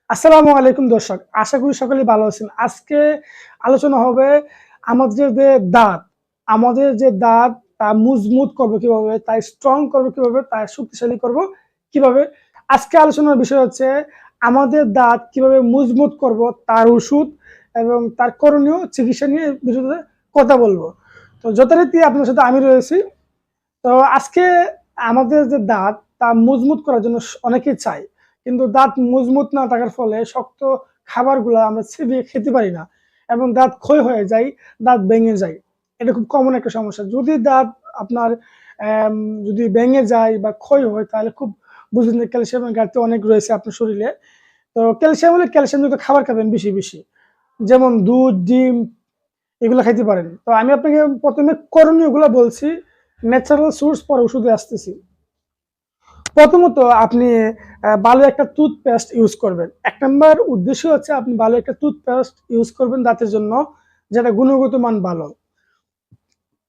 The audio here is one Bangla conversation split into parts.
আসসালামু আলাইকুম দর্শক, আশা করি সকলেই ভালো আছেন। আজকে আলোচনা হবে আমাদের যে দাঁত তা মজবুত করবো কিভাবে, তাই স্ট্রং করবো কিভাবে, তাই শক্তিশালী করবো কিভাবে। আজকে আলোচনার বিষয় হচ্ছে আমাদের দাঁত কিভাবে মজবুত করব, তার ওষুধ এবং তার করণীয় চিকিৎসা নিয়ে বিষয়ে কথা বলবো। তো যথারীতি আপনার সাথে আমি রয়েছি। তো আজকে আমাদের যে দাঁত তা মজবুত করার জন্য অনেকেই চায়, কিন্তু দাঁত মজবুত না থাকার ফলে শক্ত খাবারগুলো আমরা চিবিয়ে খেতে পারি না এবং দাঁত ক্ষয় হয়ে যায়, দাঁত ভেঙে যায়। এটা খুব কমন একটা সমস্যা। যদি দাঁত আপনার যদি ভেঙে যায় বা ক্ষয় হয়, তাহলে খুব বুঝবেন যে ক্যালসিয়ামের ঘাটতি অনেক রয়েছে আপনার শরীরে। তো ক্যালসিয়াম হলে ক্যালসিয়ামযুক্ত খাবার খাবেন বেশি বেশি, যেমন দুধ, ডিম এগুলো খাইতে পারেন। তো আমি আপনাকে প্রথমে করণীয়গুলো বলছি, ন্যাচারাল সোর্স পর ওষুধে আসতেছি। প্রথমত আপনি ভালো একটা টুথপেস্ট ইউজ করবেন। ১ নাম্বার উদ্দেশ্য হচ্ছে আপনি ভালো একটা টুথপেস্ট ইউজ করবেন দাঁতের জন্য, যেটা গুণগত মান ভালো।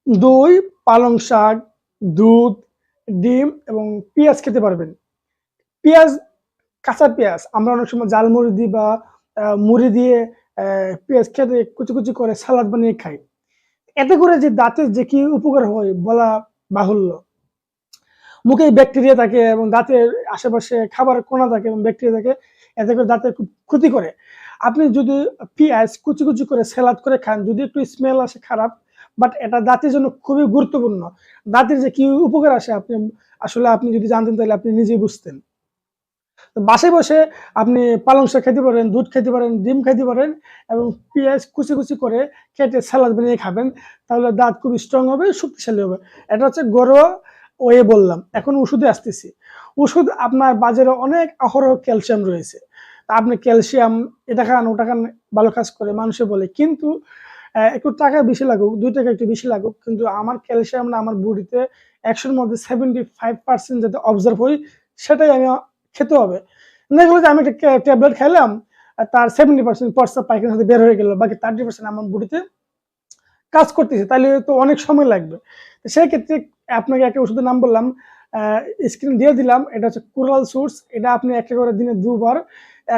২ পালং শাক, দুধ, ডিম এবং পেঁয়াজ খেতে পারবেন। পেঁয়াজ, কাঁচা পেঁয়াজ আমরা অনেক সময় ঝালমুড়ি দিই বা মুড়ি দিয়ে পেঁয়াজ খেতে কুচি কুচি করে সালাদ বানিয়ে খাই। এতে করে যে দাঁতের যে কি উপকার হয় বলা বাহুল্য। মুখে ব্যাকটেরিয়া থাকে এবং দাঁতের আশেপাশে খাবার কণা থাকে এবং ব্যাকটেরিয়া থাকে, এতে করে দাঁতের খুব ক্ষতি করে। আপনি যদি পেঁয়াজ কুচি কুচি করে স্যালাড করে খান, যদি একটু স্মেল আসে খারাপ, বাট এটা দাঁতের জন্য খুবই গুরুত্বপূর্ণ। দাঁতের যে কি উপকার আসে আপনি যদি জানতেন তাহলে আপনি নিজেই বুঝতেন। তো বাসায় বসে আপনি পালং শাক খেতে পারেন, দুধ খেতে পারেন, ডিম খেতে পারেন এবং পেঁয়াজ কুচি কুচি করে কেটে স্যালাড বানিয়ে খাবেন। তাহলে দাঁত খুব স্ট্রং হবে, শক্তিশালী হবে। এটা হচ্ছে ঘরোয়া ওয়ে বললাম। এখন ওষুধে আসতেছি। ওষুধ আপনার বাজারে অনেক অহরহ ক্যালসিয়াম রয়েছে। তা আপনি ক্যালসিয়াম এটা খান, ওটা খান, ভালো কাজ করে মানুষে বলে। কিন্তু একটু টাকা বেশি লাগুক, ২ টাকা একটু বেশি লাগুক, কিন্তু আমার ক্যালসিয়াম না আমার বডিতে ১০০ এর মধ্যে 75% যাতে অবজার্ভ হই, সেটাই আমি খেতে হবে। না হলে যে আমি একটা ট্যাবলেট খাইলাম, তার 70% প্রস্রাব পায়খানা থেকে বের হয়ে গেল, বাকি 30% আমার বডিতে কাজ করতেছে, তাহলে তো অনেক সময় লাগবে। সেই ক্ষেত্রে আপনাকে একটা ওষুধের নাম বললাম, স্ক্রিন দিয়ে দিলাম। এটা হচ্ছে কোরাল সোর্স। এটা আপনি একটা করে দিনে ২ বার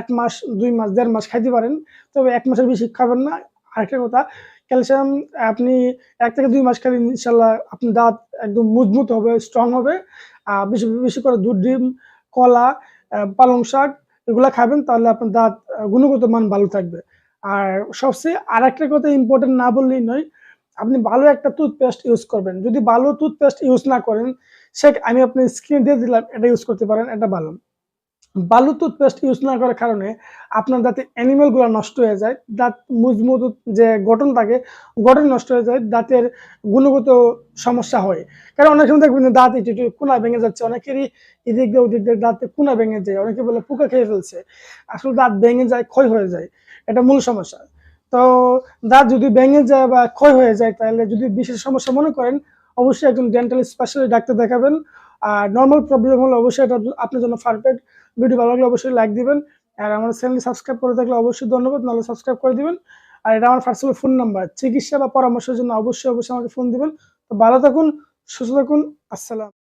১ মাস, ২ মাস, ১.৫ মাস খাইতে পারেন। তবে ১ মাসের বেশি খাবেন না। আরেকটা কথা, ক্যালসিয়াম আপনি ১ থেকে ২ মাস খেলে ইনশাআল্লাহ আপনার দাঁত একদম মজবুত হবে, স্ট্রং হবে। বেশি বেশি করে দুধ, ডিম, কলা, পালং শাক এগুলা খাবেন, তাহলে আপনার দাঁত গুণগত মান ভালো থাকবে। আর সবচেয়ে আরেকটা কথা ইম্পর্টেন্ট না বললেই নয়, আপনি ভালো একটা টুথপেস্ট ইউজ করবেন। যদি ভালো টুথপেস্ট ইউজ না করেন, আমি আপনার স্ক্রিনে দিয়ে দিলাম, এটা ইউজ করতে পারেন, এটা ভালো। ভালো টুথপেস্ট ইউজ না করার কারণে আপনার দাঁতে এনিমেল গুলো নষ্ট হয়ে যায়, দাঁত মজবুত যে গঠন থাকে, গঠন নষ্ট হয়ে যায়, দাঁতের গুণগত সমস্যা হয়। কারণ অনেক সময় দেখবেন দাঁত একটু একটু কোনা ভেঙে যাচ্ছে, অনেকেরই এদিক দিয়ে ওদিক দিয়ে দাঁতে কোনা ভেঙে যায়, অনেকে বলে পোকা খেয়ে ফেলছে। আসলে দাঁত ভেঙে যায়, ক্ষয় হয়ে যায়, এটা মূল সমস্যা। তো দাঁত যদি ভেঙে যায় বা ক্ষয় হয়ে যায়, তাহলে যদি বিশেষ সমস্যা মনে করেন, অবশ্যই একজন ডেন্টাল স্পেশালিস্ট ডাক্তার দেখাবেন। আর নর্মাল প্রবলেম হলে অবশ্যই এটা আপনার জন্য পারফেক্ট। ভিডিও ভালো লাগলে অবশ্যই লাইক দিবেন। আর আমার চ্যানেল সাবস্ক্রাইব করে থাকলে অবশ্যই ধন্যবাদ, নাহলে সাবস্ক্রাইব করে দিবেন। আর এটা আমার পার্সোনাল ফোন নাম্বার। চিকিৎসা বা পরামর্শের জন্য অবশ্যই আমাকে ফোন দিবেন। তো ভালো থাকুন, সুস্থ থাকুন। আসসালাম।